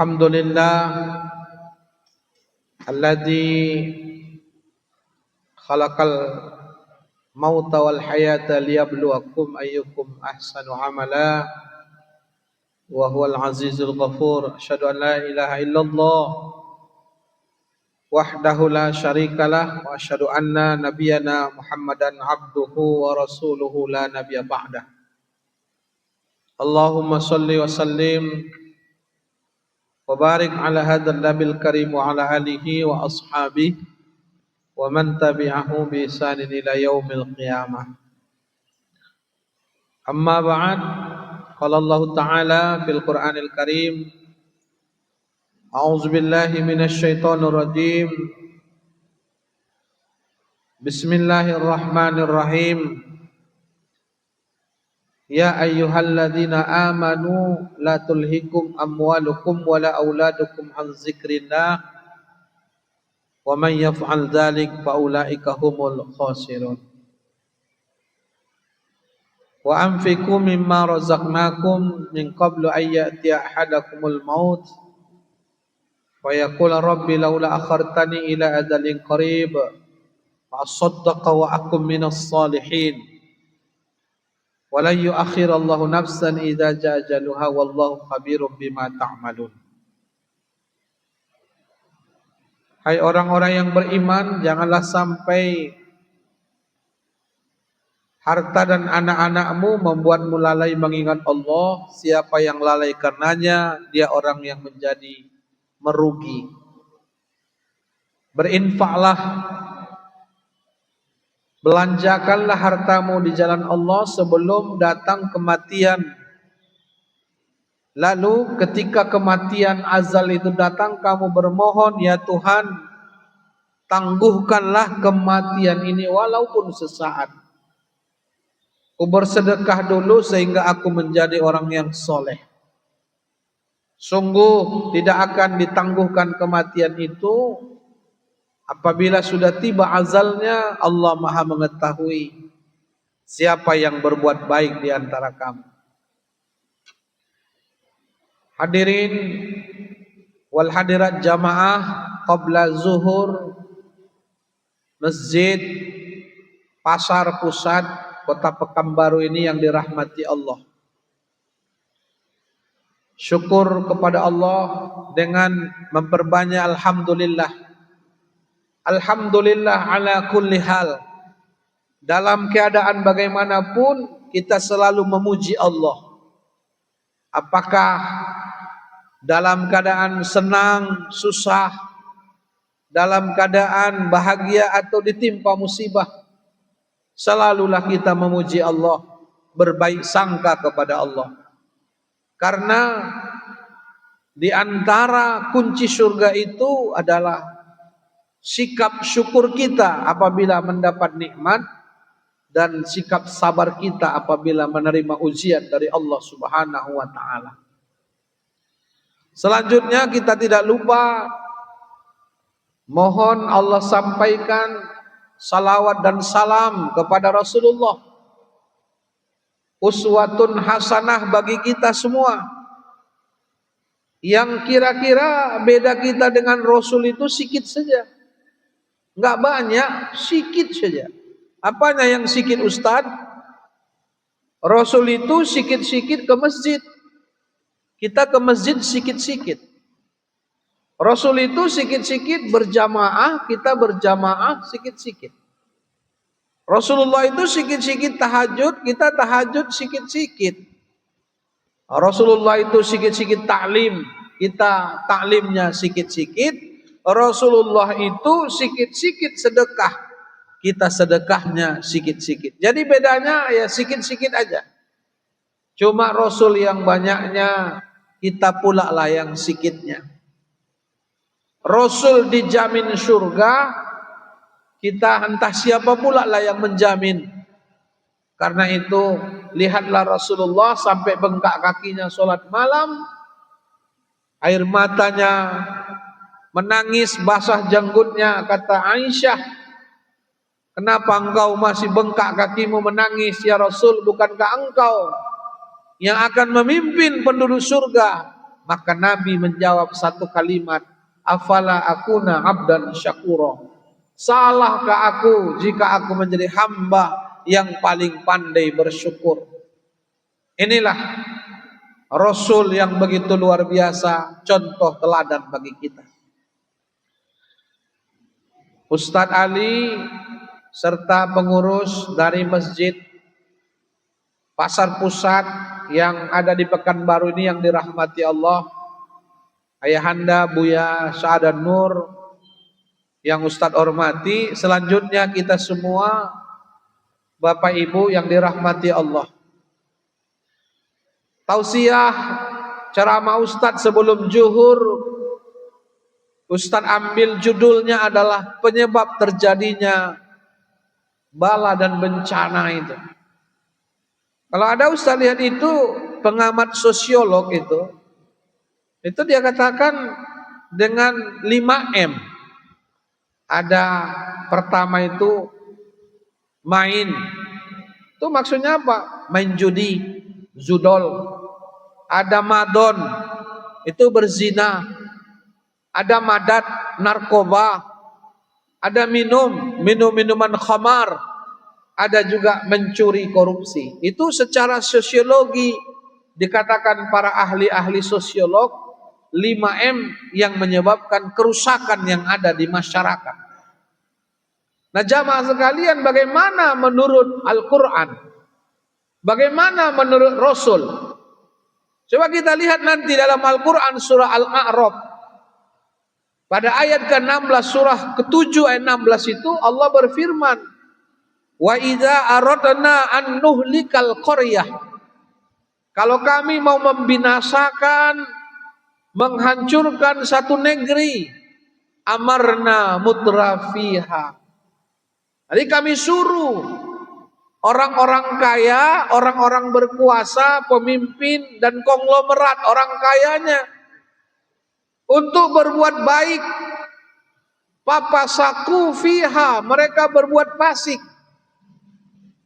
Alhamdulillah alladzi khalaqal mauta wal hayata liyabluwakum ayyukum ahsanu amala wa huwal azizul ghafur. Asyhadu an la ilaha illallah wahdahu la syarikalah wa asyhadu anna nabiyyana Muhammadan abduhu wa rasuluhu la nabiyya ba'dah. Allahumma shalli wa sallim wa barik ala hadzal nabil karim wa ala alihi wa ashabihi wa man tabi'ahu bi ihsanin ila yaumil qiyamah. Amma ba'd, qala Allah Ta'ala fil Qur'anil Karim, a'udzu billahi minasy syaithanir rajim. Bismillahirrahmanirrahim. Ya ayyuhalladzina amanu la tulhikum amwalukum wala auladukum an dzikrillah wa man yaf'al dzalik fa ulaika humul khasirun. Wa anfiqu mimma razaqnakum min qablu ay ya'tiya ahadakumul maut wa yaqula rabbi laula akhartani ila ajalin qarib fa asaddaqa wa akum minas salihin. Wala yu'akhirallahu nafsan idza jaa ajaluha wallahu khabirum bima ta'malun. Hai orang-orang yang beriman, janganlah sampai harta dan anak-anakmu membuatmu lalai mengingat Allah. Siapa yang lalai karenanya, dia orang yang menjadi merugi. Berinfaklah, belanjakanlah hartamu di jalan Allah sebelum datang kematian. Lalu ketika kematian azal itu datang, kamu bermohon, ya Tuhan, tangguhkanlah kematian ini walaupun sesaat. Aku bersedekah dulu sehingga aku menjadi orang yang soleh. Sungguh tidak akan ditangguhkan kematian itu apabila sudah tiba azalnya. Allah Maha mengetahui siapa yang berbuat baik di antara kamu. Hadirin wal hadirat jamaah qabla zuhur, masjid Pasar Pusat Kota Pekanbaru ini yang dirahmati Allah. Syukur kepada Allah dengan memperbanyak alhamdulillah. Alhamdulillah ala kulli hal. Dalam keadaan bagaimanapun kita selalu memuji Allah. Apakah dalam keadaan senang, susah, dalam keadaan bahagia atau ditimpa musibah, selalulah kita memuji Allah, berbaik sangka kepada Allah. Karena di antara kunci surga itu adalah sikap syukur kita apabila mendapat nikmat dan sikap sabar kita apabila menerima ujian dari Allah Subhanahu wa taala. Selanjutnya kita tidak lupa mohon Allah sampaikan salawat dan salam kepada Rasulullah, uswatun hasanah bagi kita semua. Yang kira-kira beda kita dengan Rasul itu sikit saja, enggak banyak, sikit saja. Apanya yang sikit Ustaz? Rasul itu sikit-sikit ke masjid, kita ke masjid sikit-sikit. Rasul itu sikit-sikit berjamaah, kita berjamaah sikit-sikit. Rasulullah itu sikit-sikit tahajud, kita tahajud sikit-sikit. Rasulullah itu sikit-sikit taklim, kita taklimnya sikit-sikit. Rasulullah itu sikit-sikit sedekah, kita sedekahnya sikit-sikit. Jadi bedanya ya sikit-sikit aja. Cuma Rasul yang banyaknya, kita pula lah yang sikitnya. Rasul dijamin surga, kita entah siapa pula lah yang menjamin. Karena itu lihatlah Rasulullah sampai bengkak kakinya sholat malam, air matanya menangis, basah janggutnya. Kata Aisyah, kenapa engkau masih bengkak kakimu menangis ya Rasul? Bukankah engkau yang akan memimpin penduduk surga? Maka Nabi menjawab satu kalimat, afala akuna abdan syakura. Salahkah aku jika aku menjadi hamba yang paling pandai bersyukur? Inilah Rasul yang begitu luar biasa, contoh teladan bagi kita. Ustadz Ali serta pengurus dari Masjid Pasar Pusat yang ada di Pekanbaru ini yang dirahmati Allah, Ayahanda Buya Sa'adan Nur yang Ustadz hormati, selanjutnya kita semua Bapak Ibu yang dirahmati Allah. Tausiah ceramah Ustadz sebelum zuhur, Ustadz ambil judulnya adalah penyebab terjadinya bala dan bencana itu. Kalau ada Ustadz lihat itu, pengamat sosiolog itu dia katakan dengan 5M. Ada pertama itu main. Itu maksudnya apa? Main judi, zudol. Ada madon, itu berzina. Ada madat, narkoba. Ada minuman khamar. Ada juga mencuri, korupsi. Itu secara sosiologi dikatakan para ahli-ahli sosiolog 5M yang menyebabkan kerusakan yang ada di masyarakat. Nah jamaah sekalian, bagaimana menurut Al-Quran? Bagaimana menurut Rasul? Coba kita lihat nanti dalam Al-Quran surah Al-A'raf. Pada ayat ke-16 surah ke-7 ayat 16 itu Allah berfirman, wa idza aradna an nuhlikal qaryah. Kalau kami mau membinasakan, menghancurkan satu negeri, amarna mutrafiha. Jadi kami suruh orang-orang kaya, orang-orang berkuasa, pemimpin dan konglomerat orang kayanya untuk berbuat baik. Papasaku fiha, mereka berbuat fasik.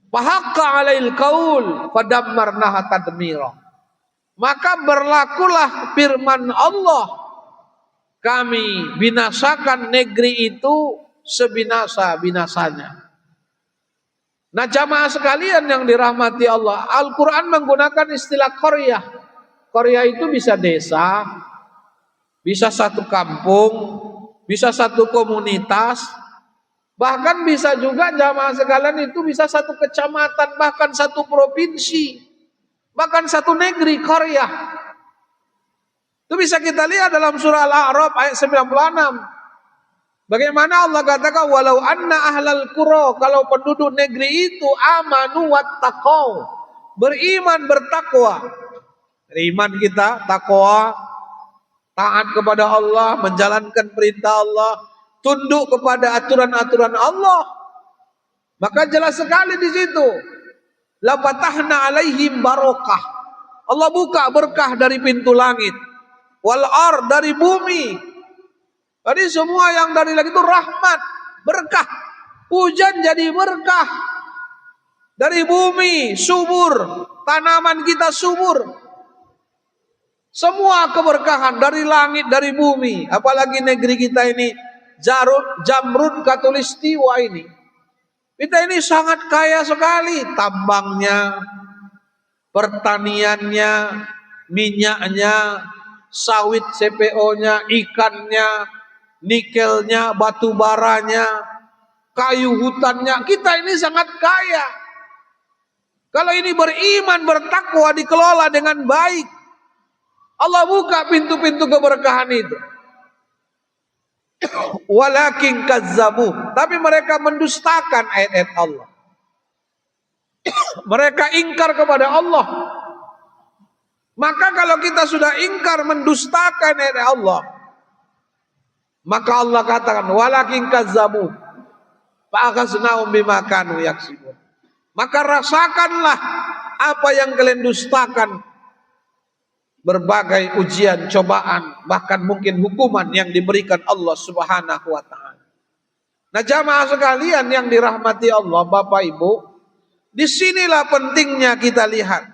Fahaqqa 'alail qaul fadammarnaha tadmira. Maka berlakulah firman Allah, kami binasakan negeri itu sebinasa-binasanya. Nah jamaah sekalian yang dirahmati Allah, Al-Quran menggunakan istilah qaryah. Qaryah itu bisa desa, bisa satu kampung, bisa satu komunitas, bahkan bisa juga jamaah sekalian itu bisa satu kecamatan, bahkan satu provinsi, bahkan satu negeri, qaryah. Itu bisa kita lihat dalam surah Al-A'raf ayat 96. Bagaimana Allah katakan, walau anna ahlal qura, kalau penduduk negeri itu amanu wattaqau, beriman bertakwa. Beriman kita, takwa, taat kepada Allah, menjalankan perintah Allah, tunduk kepada aturan-aturan Allah. Maka jelas sekali di situ, la fatahna alaihim barokah. Allah buka berkah dari pintu langit, wal ar, dari bumi. Jadi semua yang dari langit itu rahmat, berkah. Hujan jadi berkah. Dari bumi subur, tanaman kita subur. Semua keberkahan dari langit, dari bumi. Apalagi negeri kita ini Jamrud Katulistiwa ini. Kita ini sangat kaya sekali, tambangnya, pertaniannya, minyaknya, sawit CPO-nya, ikannya, nikelnya, batu baranya, kayu hutannya. Kita ini sangat kaya. Kalau ini beriman, bertakwa, dikelola dengan baik, Allah buka pintu-pintu keberkahan itu. Walakin kazzabu, tapi mereka mendustakan ayat-ayat Allah. Mereka ingkar kepada Allah. Maka kalau kita sudah ingkar, mendustakan ayat Allah, maka Allah katakan walakin kazzabu fa'akhaznahum bima kanu yaksibun. Maka rasakanlah apa yang kalian dustakan, berbagai ujian, cobaan, bahkan mungkin hukuman yang diberikan Allah Subhanahu wa taala. Nah, jamaah sekalian yang dirahmati Allah, Bapak Ibu, disinilah pentingnya kita lihat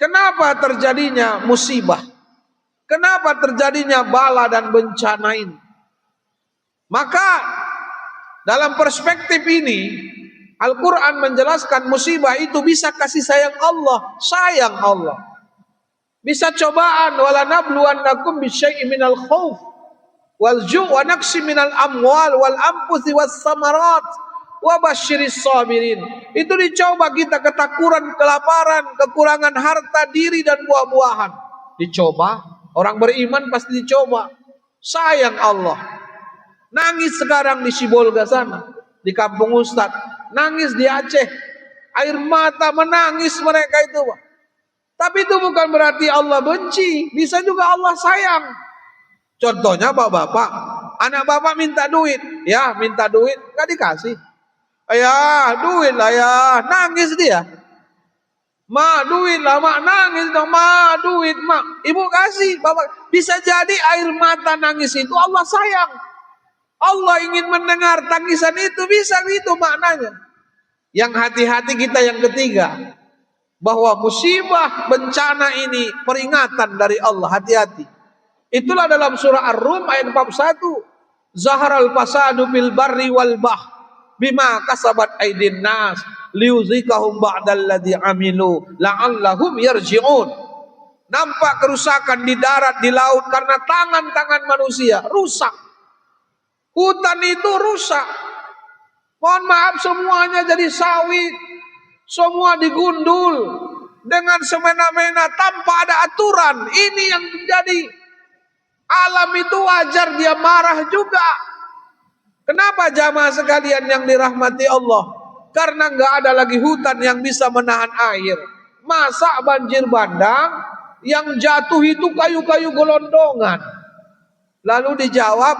kenapa terjadinya musibah. Kenapa terjadinya bala dan bencana ini? Maka dalam perspektif ini Al-Quran menjelaskan musibah itu bisa kasih sayang Allah, sayang Allah. Bisa cobaan, wala nabluwannakum bisyai'in minal khauf wal ju' wa naqsi minal amwal wal anfusi was samarat wa basyiris sabirin. Itu dicoba kita, ketakuran, kelaparan, kekurangan harta diri dan buah-buahan. Dicoba, orang beriman pasti dicoba. Sayang Allah. Nangis sekarang di Sibolga sana, di kampung Ustad, nangis di Aceh, air mata menangis mereka itu, Pak. Tapi itu bukan berarti Allah benci, bisa juga Allah sayang. Contohnya bapak-bapak, anak bapak minta duit, ya minta duit, gak dikasih. Ayah, duit lah ya, nangis dia. Ma, duit lah, mak, nangis dong, ma, duit, mak. Ibu kasih, bapak. Bisa jadi air mata nangis itu Allah sayang. Allah ingin mendengar tangisan itu, bisa gitu maknanya. Yang hati-hati kita yang ketiga, bahwa musibah bencana ini peringatan dari Allah, hati-hati. Itulah dalam surah Ar-Rum ayat 41. Zaharal fasadu bil barri wal bahr bima kasabat aydin nas liuzikahum ba'dalladzi amilu la'allahum yarji'un. Nampak kerusakan di darat, di laut karena tangan-tangan manusia rusak. Hutan itu rusak. Mohon maaf, semuanya jadi sawit. Semua digundul dengan semena-mena tanpa ada aturan. Ini yang menjadi alam itu wajar dia marah juga. Kenapa jamaah sekalian yang dirahmati Allah? Karena nggak ada lagi hutan yang bisa menahan air. Masa banjir bandang yang jatuh itu kayu-kayu gelondongan. Lalu dijawab,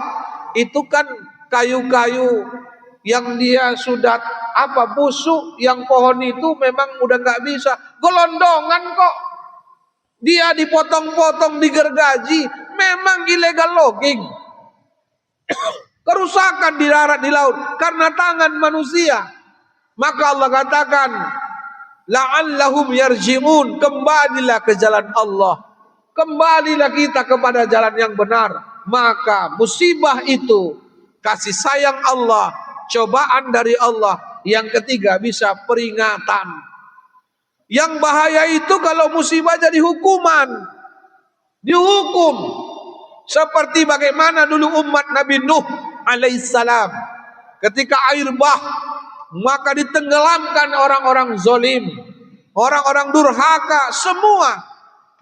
itu kan kayu-kayu yang dia sudah busuk, yang pohon itu memang udah nggak bisa. Gelondongan kok. Dia dipotong-potong, digergaji, memang illegal logging. Kerusakan di darat, di laut karena tangan manusia. Maka Allah katakan, la'allahum yarji'un, kembalilah ke jalan Allah. Kembalilah kita kepada jalan yang benar. Maka musibah itu kasih sayang Allah, cobaan dari Allah. Yang ketiga bisa peringatan. Yang bahaya itu kalau musibah jadi hukuman, dihukum seperti bagaimana dulu umat Nabi Nuh alaihissalam ketika air bah, maka ditenggelamkan orang-orang zolim, orang-orang durhaka semua.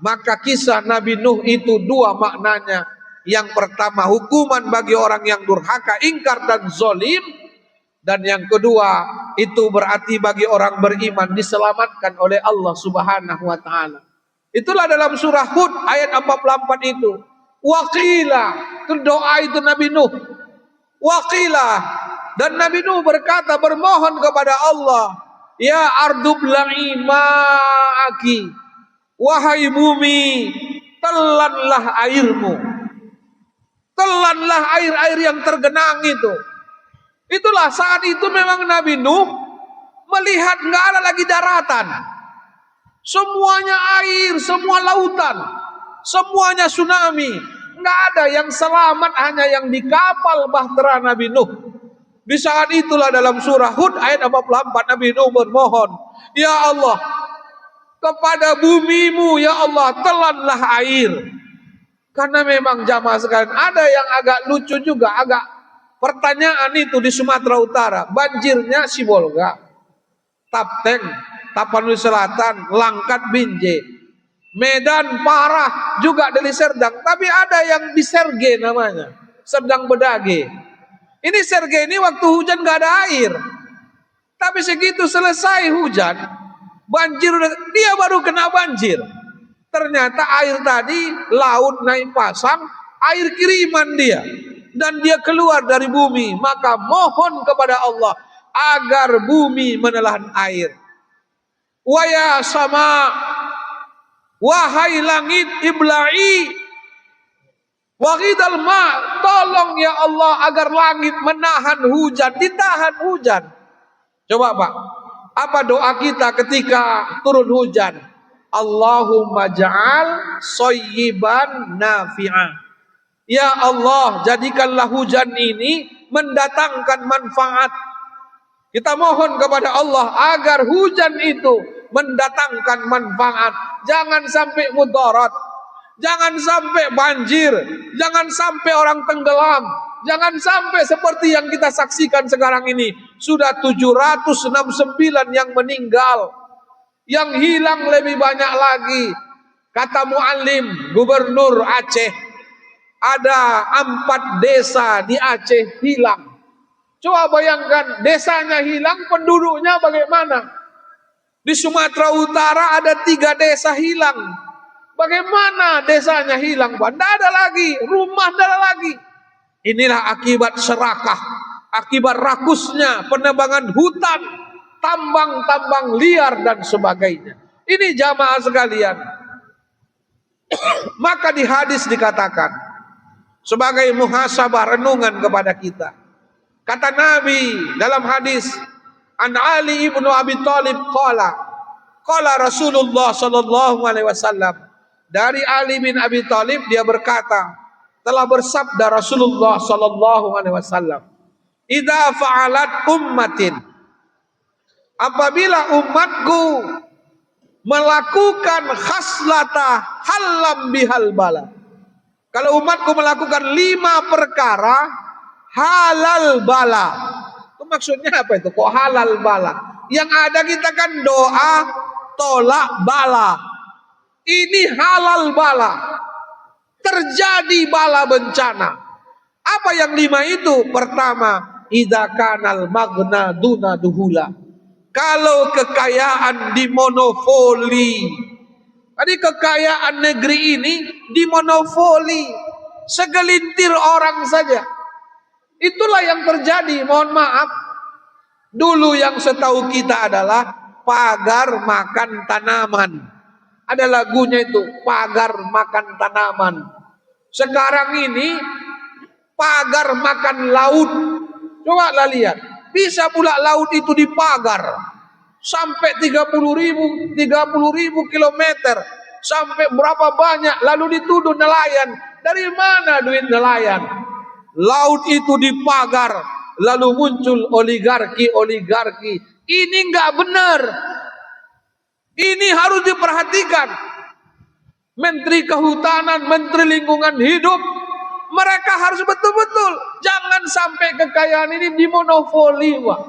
Maka kisah Nabi Nuh itu dua maknanya. Yang pertama, hukuman bagi orang yang durhaka, ingkar dan zolim. Dan yang kedua, itu berarti bagi orang beriman diselamatkan oleh Allah subhanahu wa ta'ala. Itulah dalam surah Hud ayat 44 itu. Waqila, itu doa itu Nabi Nuh. Waqila, dan Nabi Nuh berkata, bermohon kepada Allah, ya ardu bla'i ma'aki, wahai bumi, telanlah airmu. Telanlah air-air yang tergenang itu. Itulah saat itu memang Nabi Nuh melihat nggak ada lagi daratan. Semuanya air, semua lautan, semuanya tsunami. Nggak ada yang selamat, hanya yang di kapal bahtera Nabi Nuh. Di saat itulah dalam surah Hud ayat 44 Nabi Nuh bermohon, ya Allah, kepada bumimu ya Allah telanlah air. Karena memang jamaah sekalian ada yang agak lucu juga, agak pertanyaan itu di Sumatera Utara, banjirnya Sibolga, Tapteng, Tapanuli Selatan, Langkat, Binjai, Medan parah juga dari Serdang, tapi ada yang di Serge namanya, Serdang Bedage. Ini Serge ini waktu hujan gak ada air, tapi segitu selesai hujan, banjir dia baru kena banjir. Ternyata air tadi laut naik pasang, air kiriman dia. Dan dia keluar dari bumi. Maka mohon kepada Allah agar bumi menelan air. Waya sama, wahai langit ibla'i, waqidal ma, tolong ya Allah agar langit menahan hujan, ditahan hujan. Coba Pak, apa doa kita ketika turun hujan? Allahumma ja'al shayyiban nafi'ah. Ya Allah, jadikanlah hujan ini mendatangkan manfaat. Kita mohon kepada Allah agar hujan itu mendatangkan manfaat. Jangan sampai mudarat. Jangan sampai banjir. Jangan sampai orang tenggelam. Jangan sampai seperti yang kita saksikan sekarang ini. Sudah 769 yang meninggal. Yang hilang lebih banyak lagi. Kata muallim gubernur Aceh, ada 4 desa di Aceh hilang. Coba bayangkan, desanya hilang, penduduknya bagaimana? Di Sumatera Utara ada 3 desa hilang. Bagaimana desanya hilang? Tidak ada lagi, rumah tidak ada lagi. Inilah akibat serakah, akibat rakusnya penebangan hutan, tambang-tambang liar dan sebagainya. Ini jamaah sekalian. Maka di hadis dikatakan sebagai muhasabah, renungan kepada kita. Kata Nabi dalam hadis, An Ali ibnu Abi Thalib qala Rasulullah sallallahu alaihi wasallam. Dari Ali bin Abi Thalib dia berkata, telah bersabda Rasulullah sallallahu alaihi wasallam, "Idza fa'alat ummatin," apabila umatku melakukan khaslata halam bihal bala. Kalau umatku melakukan 5 perkara halal bala. Itu maksudnya apa itu? Kok halal bala? Yang ada kita kan doa tolak bala. Ini halal bala. Terjadi bala bencana. Apa yang 5 itu? Pertama, idza kanal magna duna duhula. Kalau kekayaan dimonopoli. Tadi kekayaan negeri ini dimonopoli. Segelintir orang saja. Itulah yang terjadi, mohon maaf. Dulu yang setahu kita adalah pagar makan tanaman. Ada lagunya itu, pagar makan tanaman. Sekarang ini pagar makan laut. Coba lah lihat, bisa pula laut itu dipagar sampai 30.000 kilometer, sampai berapa banyak, lalu dituduh nelayan. Dari mana duit nelayan? Laut itu dipagar, lalu muncul oligarki. Ini enggak benar. Ini harus diperhatikan. Menteri Kehutanan, Menteri Lingkungan Hidup, mereka harus betul-betul jangan sampai kekayaan ini dimonopoli, Pak.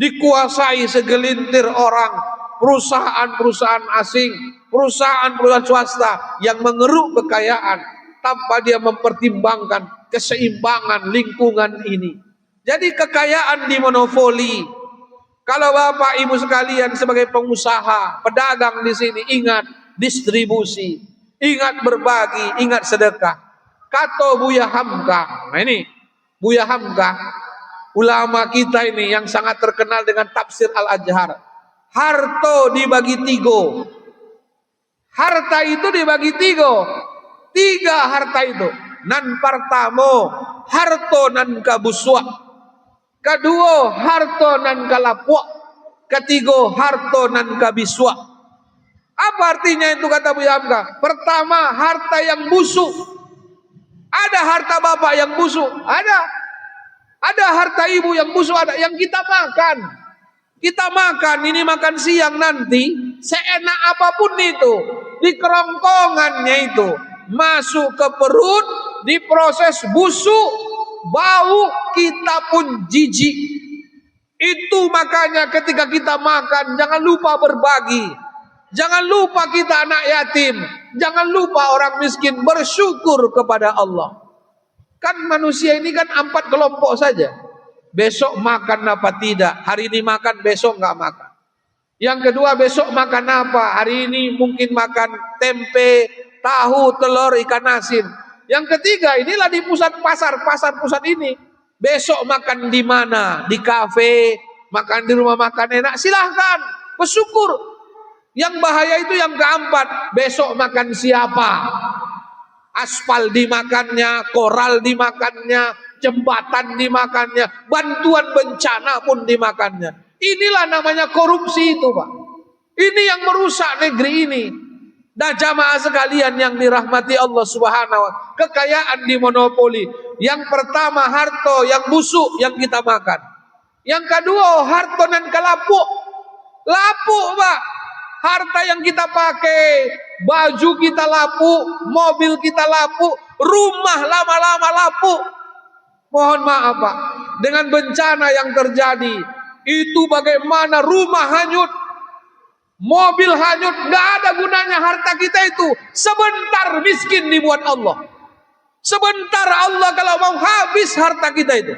Dikuasai segelintir orang, perusahaan-perusahaan asing, perusahaan-perusahaan swasta yang mengeruk kekayaan tanpa dia mempertimbangkan keseimbangan lingkungan ini. Jadi kekayaan dimonopoli. Kalau Bapak Ibu sekalian sebagai pengusaha, pedagang di sini, ingat distribusi, ingat berbagi, ingat sedekah. Kata Buya Hamka, nah ini Buya Hamka, ulama kita ini yang sangat terkenal dengan tafsir Al-Ajhar. Harto dibagi 3. Harta itu dibagi 3. 3 harta itu. Nan pertamo, harto nan kabuswa. Kedua, harto nan kalapwa. Ketiga, harto nan kabiswa. Apa artinya itu kata Buya Hamka? Pertama, harta yang busuk. Ada harta bapak yang busuk, ada harta ibu yang busuk, ada yang kita makan. Kita makan, ini makan siang nanti, seenak apapun itu, di kerongkongannya itu, masuk ke perut, diproses busuk, bau, kita pun jijik. Itu makanya ketika kita makan, jangan lupa berbagi. Jangan lupa kita anak yatim. Jangan lupa orang miskin, bersyukur kepada Allah. Kan manusia ini kan 4 kelompok saja. Besok makan apa tidak, hari ini makan, besok nggak makan. Yang kedua, besok makan apa, hari ini mungkin makan tempe, tahu, telur, ikan asin. Yang ketiga, inilah di pusat pasar pusat ini. Besok makan di mana? Di kafe, makan di rumah makan enak, silahkan, bersyukur. Yang bahaya itu yang keempat, besok makan siapa? Aspal dimakannya, koral dimakannya, jembatan dimakannya, bantuan bencana pun dimakannya. Inilah namanya korupsi itu, Pak. Ini yang merusak negeri ini. Dan jamaah sekalian yang dirahmati Allah Subhanahu wa Ta'ala, kekayaan dimonopoli. Yang pertama harta yang busuk yang kita makan. Yang kedua harta nan kalapuk. Lapuk, Pak. Harta yang kita pakai, baju kita lapuk, mobil kita lapuk, rumah lama-lama lapuk. Mohon maaf, Pak. Dengan bencana yang terjadi, itu bagaimana rumah hanyut, mobil hanyut, gak ada gunanya harta kita itu. Sebentar miskin dibuat Allah. Sebentar Allah kalau mau habis harta kita itu.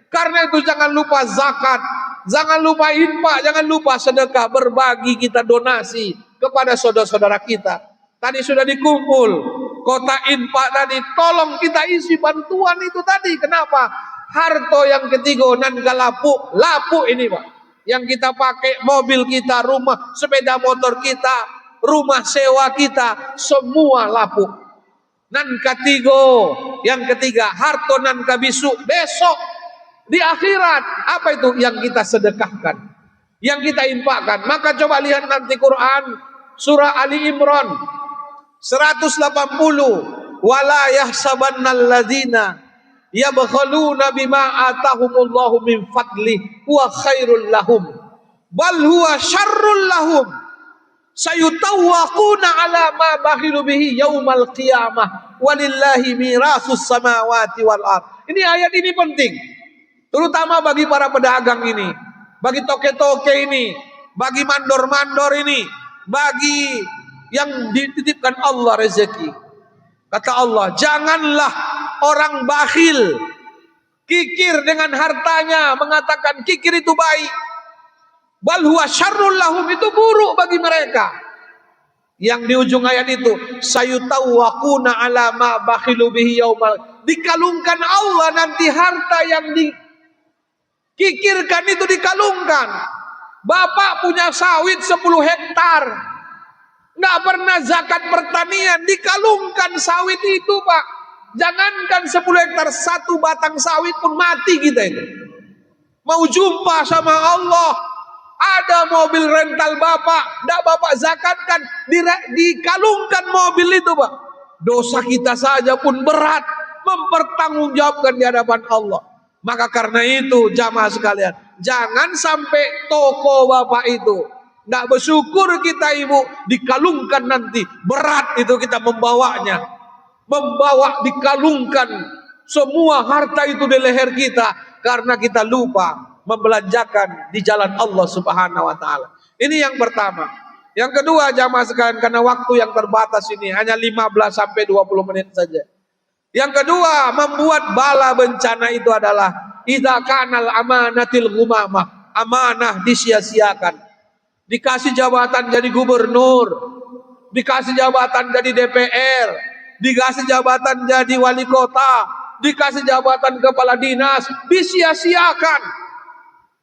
Karena itu jangan lupa zakat, jangan lupa infak, jangan lupa sedekah, berbagi, kita donasi kepada saudara-saudara kita. Tadi sudah dikumpul kota infak tadi, tolong kita isi bantuan itu tadi. Kenapa? Harta yang ketiga nan lapuk, lapuk ini, Pak. Yang kita pakai, mobil kita, rumah, sepeda motor kita, rumah sewa kita, semua lapuk. Nan ketiga, yang ketiga, harta nan kabisu, besok di akhirat, apa itu yang kita sedekahkan, yang kita infakkan. Maka coba lihat nanti Quran surah Ali Imran 180, wala yahsabannal ladzina yabkhaluna bima atahumullahu min fadli huwa khairul lahum bal huwa syarrul lahum sayutawwaquna ala ma bakhilu bihi yaumal qiyamah walillahi mirasus samawati wal ard. Ini ayat ini penting, terutama bagi para pedagang ini, bagi toke-toke ini, bagi mandor-mandor ini, bagi yang dititipkan Allah rezeki. Kata Allah, janganlah orang bakhil, kikir dengan hartanya, mengatakan kikir itu baik. Bal huwa syarrul lahum, itu buruk bagi mereka. Yang di ujung ayat itu, sayutawwaquna ala ma bakhilu bihi yaumal, dikalungkan Allah nanti harta yang dikikirkan itu dikalungkan. Bapak punya sawit 10 hektar, nggak pernah zakat pertanian, dikalungkan sawit itu, Pak. Jangankan 10 hektar, 1 batang sawit pun mati kita itu. Mau jumpa sama Allah, ada mobil rental Bapak, nggak Bapak zakatkan, dikalungkan mobil itu, Pak. Dosa kita saja pun berat, mempertanggungjawabkan di hadapan Allah. Maka karena itu jamaah sekalian, jangan sampai toko Bapak itu nggak bersyukur kita, Ibu, dikalungkan nanti berat itu kita membawanya, membawa dikalungkan semua harta itu di leher kita karena kita lupa membelanjakan di jalan Allah Subhanahu wa Ta'ala. Ini yang pertama. Yang kedua jamaah sekalian, karena waktu yang terbatas ini hanya 15 sampai 20 menit saja. Yang kedua, membuat bala bencana itu adalah idza kanal amanatil ghumamah, amanah disia-siakan. Dikasih jabatan jadi gubernur, dikasih jabatan jadi DPR, dikasih jabatan jadi wali kota, dikasih jabatan kepala dinas, disia-siakan.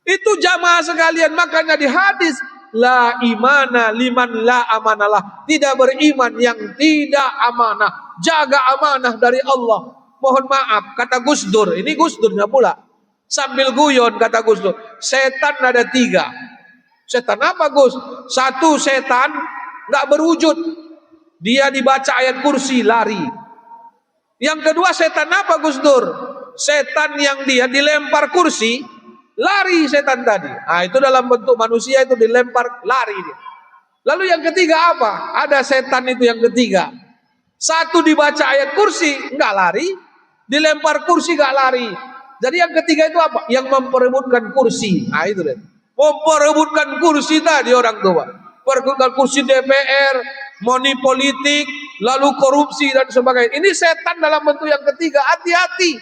Itu jamaah sekalian, makanya di hadis la imana liman la amanalah, tidak beriman yang tidak amanah. Jaga amanah dari Allah. Mohon maaf, kata Gus Dur, ini Gus Durnya pula sambil guyon, kata Gus Dur, setan ada 3. Setan apa, Gus? 1, setan nggak berwujud, dia dibaca ayat kursi lari. Yang kedua, setan apa, Gus Dur? Setan yang dia dilempar kursi, lari setan tadi. Nah, itu dalam bentuk manusia, itu dilempar, lari dia. Lalu yang ketiga apa? Ada setan itu yang ketiga. 1 dibaca ayat kursi, nggak lari. Dilempar kursi, nggak lari. Jadi yang ketiga itu apa? Yang memperebutkan kursi. Nah, itu deh. Memperebutkan kursi tadi orang tua. Perebutkan kursi DPR, money politik, lalu korupsi dan sebagainya. Ini setan dalam bentuk yang ketiga. Hati-hati.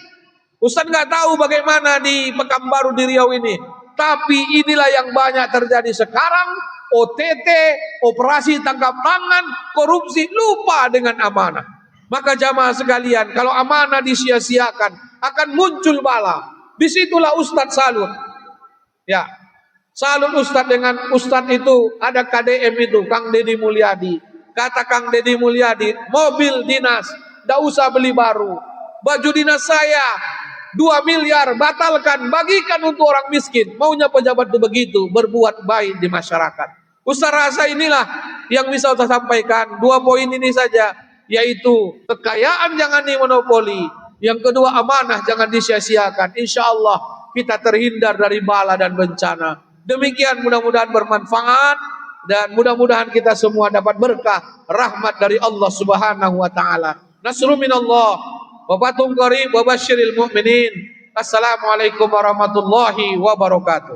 Ustaz nggak tahu bagaimana di Pekanbaru di Riau ini, tapi inilah yang banyak terjadi sekarang. OTT, operasi tangkap tangan, korupsi, lupa dengan amanah. Maka jamaah sekalian, kalau amanah disia-siakan, akan muncul bala. Disitulah Ustaz salut. Ya, salut Ustaz dengan Ustaz itu, ada KDM itu, Kang Deddy Mulyadi. Kata Kang Deddy Mulyadi, mobil dinas, nggak usah beli baru. Baju dinas saya 2 miliar, batalkan, bagikan untuk orang miskin. Maunya pejabat itu begitu, berbuat baik di masyarakat. Ustaz rasa inilah yang bisa saya sampaikan. 2 poin ini saja, yaitu kekayaan jangan dimonopoli. Yang kedua, amanah jangan disia-siakan. Insya Allah kita terhindar dari bala dan bencana. Demikian, mudah-mudahan bermanfaat dan mudah-mudahan kita semua dapat berkah rahmat dari Allah Subhanahu wa taala. Nasrun minallah wa fathun qarib wa basyiril mu'minin. Assalamualaikum warahmatullahi wabarakatuh.